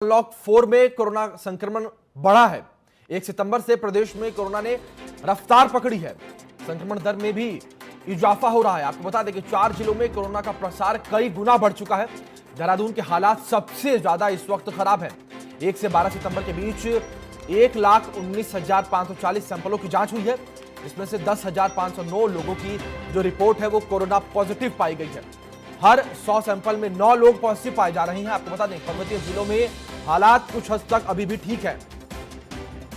Unlock 4 में corona संक्रमण बढ़ा है। 1 सितंबर से प्रदेश में कोरोना ने रफ्तार पकड़ी है। संक्रमण दर में भी इजाफा हो रहा है। आपको बता दें कि 4 जिलों में कोरोना का प्रसार कई गुना बढ़ चुका है। देहरादून के हालात सबसे ज्यादा इस वक्त खराब है। 1 से 12 सितंबर के बीच 1,19,540 सैंपलों की जांच हुई है, जिसमें से 10,509 लोगों की जो रिपोर्ट है वो कोरोना पॉजिटिव पाई गई है। हर 100 सैंपल में 9 लोग पॉजिटिव पाए जा रहे हैं। आपको बता दें पर्वतीय जिलों में हालात कुछ हद तक अभी भी ठीक है।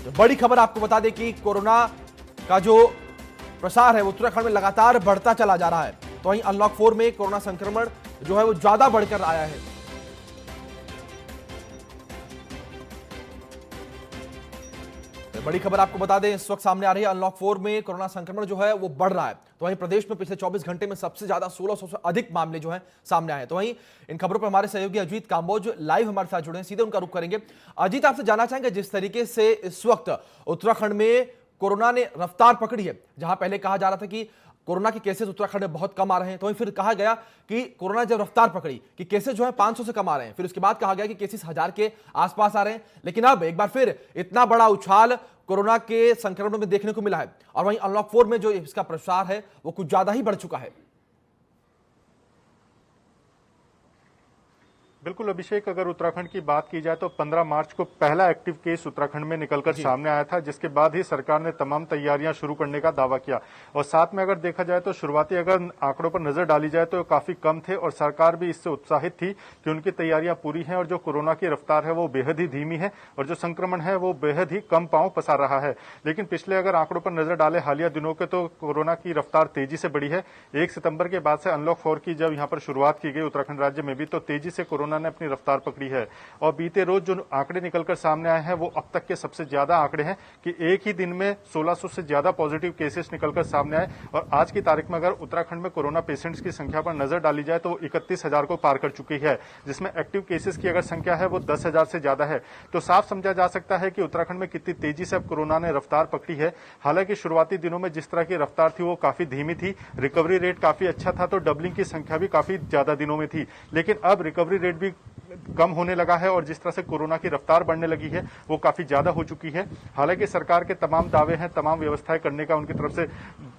तो बड़ी खबर आपको बता दें कि कोरोना का जो प्रसार है उत्तराखंड में लगातार बढ़ता चला जा रहा है। तो वहीं अनलॉक 4 में कोरोना संक्रमण जो है वो ज्यादा बढ़कर आया है। बड़ी खबर आपको बता दें इस वक्त सामने आ रही है। अनलॉक 4 में कोरोना संक्रमण जो है वो बढ़ रहा है। तो वहीं प्रदेश में पिछले 24 घंटे में सबसे ज्यादा 1600 से अधिक मामले जो हैं सामने आए हैं। तो वहीं इन खबरों पर हमारे सहयोगी अजीत कांबोज लाइव हमारे साथ जुड़े हैं, सीधे उनका रुख करेंगे। अजीत, आपसे जानना चाहेंगे जिस तरीके से इस वक्त उत्तराखंड में कोरोना ने रफ्तार पकड़ी है, जहां पहले कहा जा रहा था कि कोरोना के केसेस उत्तराखंड में बहुत कम आ रहे हैं, तो वहीं फिर कहा गया कि कोरोना जब रफ्तार पकड़ी कि केसेस जो है 500 से कम आ रहे हैं, फिर उसके बाद कहा गया कि केसेस 1000 के आसपास आ रहे हैं। लेकिन अब एक बार फिर इतना बड़ा उछाल कोरोना के संक्रमण में देखने को मिला है और वहीं अनलॉक 4 में जो इसका प्रसार है वो कुछ ज्यादा ही बढ़ चुका है। बिल्कुल अभिषेक, अगर उत्तराखंड की बात की जाए तो 15 मार्च को पहला एक्टिव केस उत्तराखंड में निकलकर सामने आया था, जिसके बाद ही सरकार ने तमाम तैयारियां शुरू करने का दावा किया। और साथ में अगर देखा जाए तो शुरुआती अगर आंकड़ों पर नजर डाली जाए तो काफी कम थे और सरकार भी इससे उत्साहित थी कि उनकी तैयारियां पूरी हैं और जो कोरोना की रफ्तार है वो बेहद ही धीमी है और जो संक्रमण है वो बेहद ही कम पांव पसार रहा है। लेकिन पिछले अगर आंकड़ों पर नजर डाले हालिया दिनों के, तो कोरोना की रफ्तार तेजी से बढ़ी है। 1 सितंबर के बाद से अनलॉक 4 की जब यहाँ पर शुरुआत की गई उत्तराखंड राज्य में भी, तो तेजी से कोरोना ने अपनी रफ्तार पकड़ी है। और बीते रोज जो आंकड़े निकलकर सामने आए हैं वो अब तक के सबसे ज्यादा आंकड़े हैं कि एक ही दिन में 1600 से ज्यादा पॉजिटिव केसेस निकलकर सामने आए। और आज की तारीख में अगर उत्तराखंड में कोरोना पेशेंट्स की संख्या पर नजर डाली जाए तो 31,000 को पार कर चुकी है, जिसमें एक्टिव केसेस की अगर संख्या है वो 10,000 से ज्यादा है। तो साफ समझा जा सकता है कि उत्तराखंड में कितनी तेजी से अब कोरोना ने रफ्तार पकड़ी है। हालांकि शुरुआती दिनों में जिस तरह की रफ्तार थी वो काफी धीमी थी, रिकवरी रेट काफी अच्छा था, तो डबलिंग की संख्या भी काफी ज्यादा दिनों में थी। लेकिन अब रिकवरी रेट भी कम होने लगा है और जिस तरह से कोरोना की रफ्तार बढ़ने लगी है वो काफी ज्यादा हो चुकी है। हालांकि सरकार के तमाम दावे हैं, तमाम व्यवस्थाएं करने का उनकी तरफ से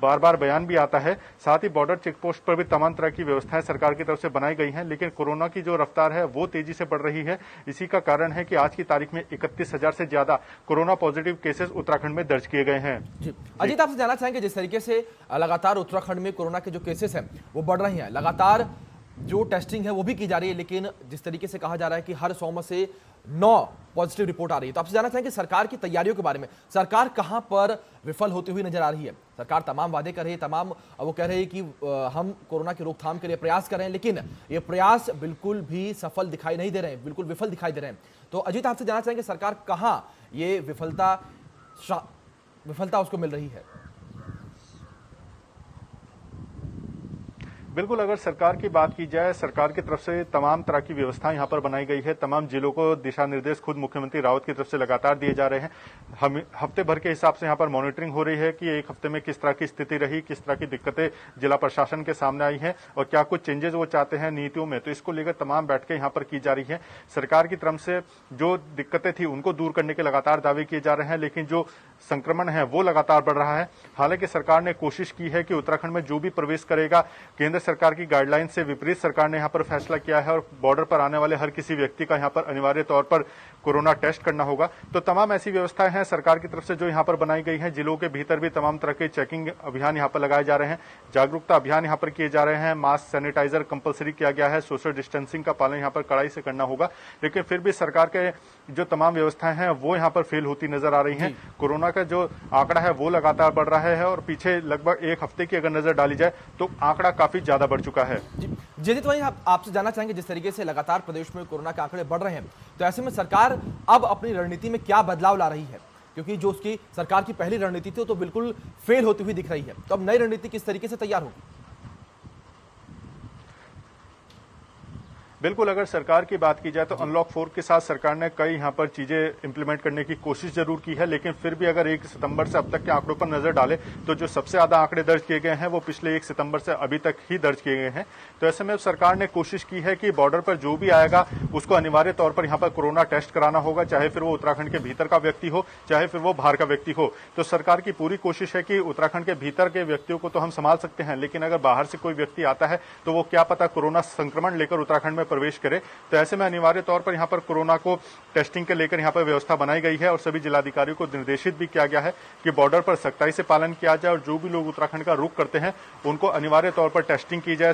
बार बार बयान भी आता है। साथ ही बॉर्डर चेक पोस्ट पर भी तमाम तरह की व्यवस्थाएं सरकार की तरफ से बनाई गई हैं, लेकिन कोरोना की जो रफ्तार है वो तेजी से बढ़ रही है। इसी का कारण है कि आज की तारीख में 31,000 से ज्यादा कोरोना पॉजिटिव केसेस उत्तराखंड में दर्ज किए गए हैं। अजीत, आपसे जानना चाहेंगे जिस तरीके से लगातार उत्तराखंड में कोरोना के जो केसेस हैं वो बढ़ रहे हैं, लगातार जो टेस्टिंग है वो भी की जा रही है, लेकिन जिस तरीके से कहा जा रहा है कि हर 100 में से 9 पॉजिटिव रिपोर्ट आ रही है, तो आपसे जानना चाहेंगे सरकार की तैयारियों के बारे में। सरकार कहां पर विफल होती हुई नजर आ रही है? सरकार तमाम वादे कर रही है, तमाम वो कह रहे हैं कि हम कोरोना की रोकथाम के लिए प्रयास कर रहे हैं, लेकिन ये प्रयास बिल्कुल भी सफल दिखाई नहीं दे रहे हैं, बिल्कुल विफल दिखाई दे रहे हैं। तो अजीत, आपसे जानना चाहेंगे सरकार कहां ये विफलता उसको मिल रही है? बिल्कुल, अगर सरकार की बात की जाए, सरकार की तरफ से तमाम तरह की व्यवस्थाएं यहाँ पर बनाई गई है। तमाम जिलों को दिशा निर्देश खुद मुख्यमंत्री रावत की तरफ से लगातार दिए जा रहे हैं। हम हफ्ते भर के हिसाब से यहाँ पर मॉनिटरिंग हो रही है कि एक हफ्ते में किस तरह की स्थिति रही, किस तरह की दिक्कतें जिला प्रशासन के सामने आई हैं और क्या कुछ चेंजेस वो चाहते हैं नीतियों में, तो इसको लेकर तमाम बैठकें यहाँ पर की जा रही है। सरकार की तरफ से जो दिक्कतें थी उनको दूर करने के लगातार दावे किए जा रहे हैं, लेकिन जो संक्रमण है वो लगातार बढ़ रहा है। हालांकि सरकार ने कोशिश की है कि उत्तराखंड में जो भी प्रवेश करेगा, केंद्र सरकार की गाइडलाइन से विपरीत सरकार ने यहां पर फैसला किया है और बॉर्डर पर आने वाले हर किसी व्यक्ति का यहां पर अनिवार्य तौर पर कोरोना टेस्ट करना होगा। तो तमाम ऐसी व्यवस्थाएं हैं सरकार की तरफ से जो यहां पर बनाई गई हैं। जिलों के भीतर भी तमाम तरह के चेकिंग अभियान यहां पर लगाए जा रहे हैं, जागरूकता अभियान यहां पर किए जा रहे हैं, मास्क सैनिटाइजर कंपलसरी किया गया है, सोशल डिस्टेंसिंग का पालन यहां पर कड़ाई से करना होगा। लेकिन फिर भी सरकार के जो तमाम व्यवस्थाएं हैं वो यहां पर फेल होती नजर आ रही हैं। कोरोना का जो आंकड़ा है वो लगातार बढ़ रहा है और पीछे लगभग एक हफ्ते की अगर नजर डाली जाए तो आंकड़ा काफी ज्यादा बढ़ चुका है। जयदीप, वहीं आपसे जानना चाहेंगे जिस तरीके से लगातार प्रदेश में कोरोना के आंकड़े बढ़ रहे हैं, तो ऐसे में सरकार अब अपनी रणनीति में क्या बदलाव ला रही है? क्योंकि जो उसकी सरकार की पहली रणनीति थी तो बिल्कुल फेल होती हुई दिख रही है, तो अब नई रणनीति किस तरीके से तैयार होगी? बिल्कुल, अगर सरकार की बात की जाए तो अनलॉक 4 के साथ सरकार ने कई यहाँ पर चीजें इंप्लीमेंट करने की कोशिश जरूर की है, लेकिन फिर भी अगर 1 सितंबर से अब तक के आंकड़ों पर नजर डाले तो जो सबसे ज्यादा आंकड़े दर्ज किए गए हैं वो पिछले 1 सितंबर से अभी तक ही दर्ज किए गए हैं। तो ऐसे में सरकार ने कोशिश की है कि बॉर्डर पर जो भी आएगा उसको अनिवार्य तौर पर यहाँ पर कोरोना टेस्ट कराना होगा, चाहे फिर वो उत्तराखंड के भीतर का व्यक्ति हो, चाहे फिर वो बाहर का व्यक्ति हो। तो सरकार की पूरी कोशिश है कि उत्तराखंड के भीतर के व्यक्तियों को तो हम संभाल सकते हैं, लेकिन अगर बाहर से कोई व्यक्ति आता है तो वो क्या पता कोरोना संक्रमण लेकर उत्तराखंड में प्रवेश करे। तो ऐसे में अनिवार्य तौर पर यहाँ पर कोरोना को टेस्टिंग के लेकर यहाँ पर व्यवस्था बनाई गई है और सभी जिलाधिकारियों को निर्देशित भी किया गया है कि बॉर्डर पर सख्ताई से पालन किया जाए और जो भी लोग उत्तराखंड का रुख करते हैं उनको अनिवार्य तौर पर टेस्टिंग की जाए,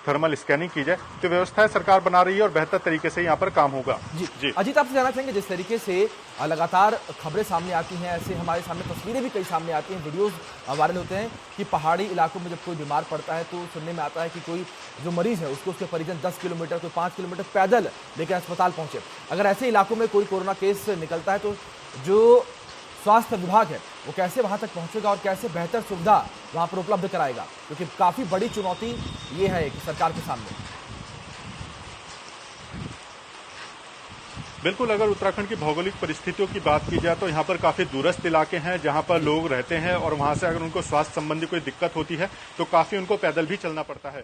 थर्मल स्कैनिंग की जाए। तो व्यवस्थाएं सरकार बना रही है और बेहतर तरीके से यहाँ पर काम होगा। जी अजीत, आपसे जानना चाहेंगे, जिस तरीके से लगातार खबरें सामने आती हैं, ऐसे हमारे सामने तस्वीरें भी कई सामने आती हैं, वीडियोस वायरल होते हैं कि पहाड़ी इलाकों में जब कोई बीमार पड़ता है तो सुनने में आता है कि कोई जो मरीज है उसको उसके परिजन 10 किलोमीटर, कोई 5 किलोमीटर पैदल लेकर अस्पताल पहुंचे। अगर ऐसे इलाकों में कोई कोरोना केस निकलता है तो जो स्वास्थ्य विभाग है वो कैसे वहां तक पहुंचेगा और कैसे बेहतर सुविधा वहां पर उपलब्ध कराएगा, क्योंकि काफी बड़ी चुनौती ये है कि सरकार के सामने। बिल्कुल, अगर उत्तराखंड की भौगोलिक परिस्थितियों की बात की जाए तो यहाँ पर काफी दूरस्थ इलाके हैं जहाँ पर लोग रहते हैं और वहां से अगर उनको स्वास्थ्य संबंधी कोई दिक्कत होती है तो काफी उनको पैदल भी चलना पड़ता है।